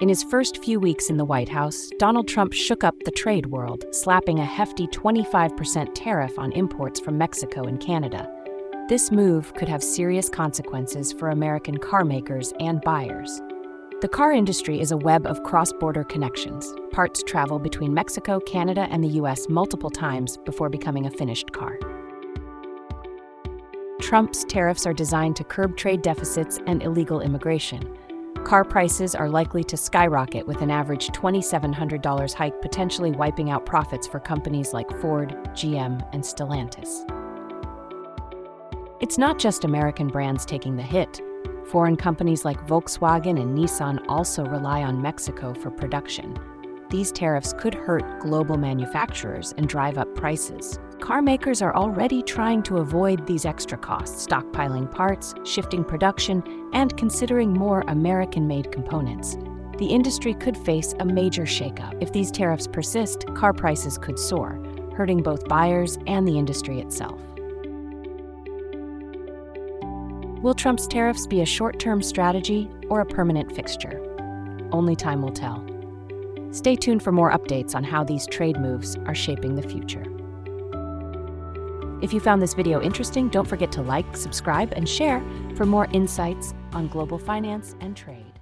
In his first few weeks in the White House, Donald Trump shook up the trade world, slapping a hefty 25% tariff on imports from Mexico and Canada. This move could have serious consequences for American car makers and buyers. The car industry is a web of cross-border connections. Parts travel between Mexico, Canada, and the U.S. multiple times before becoming a finished car. Trump's tariffs are designed to curb trade deficits and illegal immigration. Car prices are likely to skyrocket, with an average $2,700 hike potentially wiping out profits for companies like Ford, GM, and Stellantis. It's not just American brands taking the hit. Foreign companies like Volkswagen and Nissan also rely on Mexico for production. These tariffs could hurt global manufacturers and drive up prices. Car makers are already trying to avoid these extra costs, stockpiling parts, shifting production, and considering more American-made components. The industry could face a major shakeup. If these tariffs persist, car prices could soar, hurting both buyers and the industry itself. Will Trump's tariffs be a short-term strategy or a permanent fixture? Only time will tell. Stay tuned for more updates on how these trade moves are shaping the future. If you found this video interesting, don't forget to like, subscribe, and share for more insights on global finance and trade.